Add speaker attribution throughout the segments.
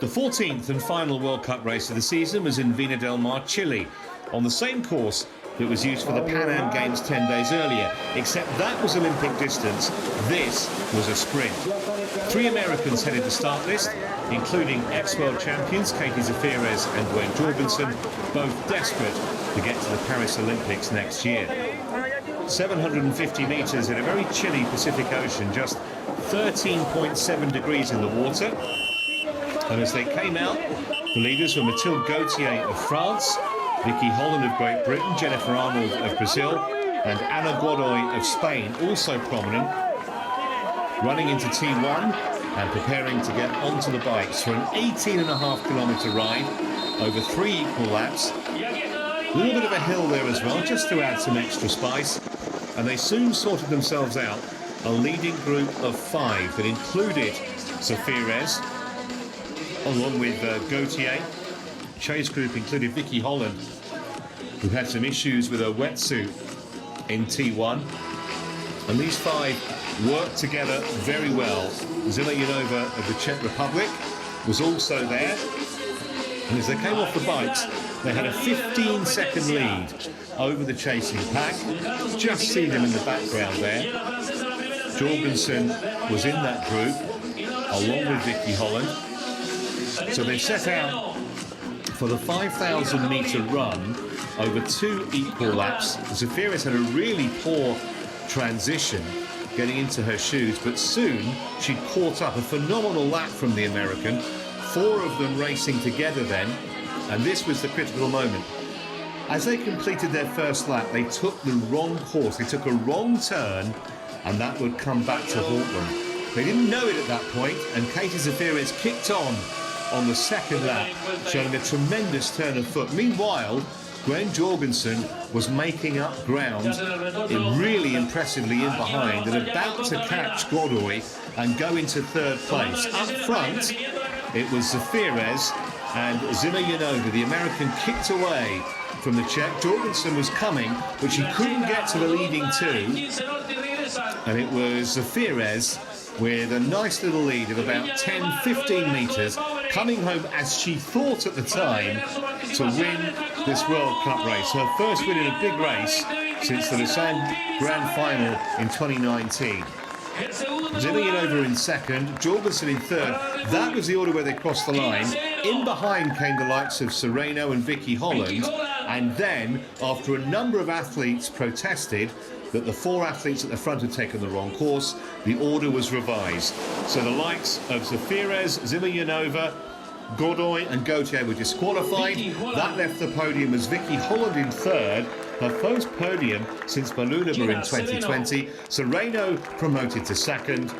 Speaker 1: The 14th and final World Cup race of the season was in Vina del Mar, Chile, on the same course that was used for the Pan Am Games 10 days earlier, except that was Olympic distance, this was a sprint. 3 Americans headed the start list, including ex-world champions Katie Zaferes and Gwen Jorgensen, both desperate to get to the Paris Olympics next year. 750 metres in a very chilly Pacific Ocean, just 13.7 degrees in the water. And as they came out, the leaders were Mathilde Gauthier of France, Vicky Holland of Great Britain, Jennifer Arnold of Brazil, and Ana Godoy of Spain, also prominent, running into T1 and preparing to get onto the bikes for an 18.5-kilometre ride over 3 equal laps. A little bit of a hill there as well, just to add some extra spice. And they soon sorted themselves out a leading group of 5 that included Zaferes, along with Gauthier. Chase group included Vicky Holland, who had some issues with her wetsuit in T1. And these 5 worked together very well. Zimovjanova of the Czech Republic was also there. And as they came off the bikes, they had a 15-second lead over the chasing pack. Just see them in the background there. Jorgensen was in that group, along with Vicky Holland. So they set out for the 5,000-metre run over 2 equal laps. Zaferes had a really poor transition getting into her shoes, but soon she caught up. A phenomenal lap from the American. 4 of them racing together then, and this was the critical moment. As they completed their first lap, they took the wrong course. They took a wrong turn, and that would come back to haunt them. They didn't know it at that point, and Katie Zaferes kicked on the second lap, showing a tremendous turn of foot. Meanwhile, Gwen Jorgensen was making up ground really impressively in behind and about to catch Godoy and go into 3rd place. Up front, it was Zaferes and Zimovjanova. The American kicked away from the Czech. Jorgensen was coming, but she couldn't get to the leading 2. And it was Zaferes with a nice little lead of about 10-15 metres, coming home, as she thought at the time, to win this World Cup race. Her first win in a big race since the Lausanne Grand Final in 2019. Zimovjanova in 2nd, Jorgensen in 3rd. That was the order where they crossed the line. In behind came the likes of Sereno and Vicky Holland. And then, after a number of athletes protested that the 4 athletes at the front had taken the wrong course, the order was revised. So the likes of Zaferes, Zimovjanova, Godoy and Gauthier were disqualified. That left the podium as Vicky Holland in 3rd, her first podium since Balunaba in 2020. Sereno promoted to 2nd,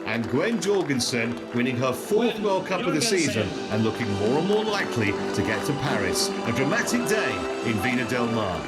Speaker 1: and Gwen Jorgensen winning her 4th World Cup of the season and looking more and more likely to get to Paris. A dramatic day in Vina del Mar.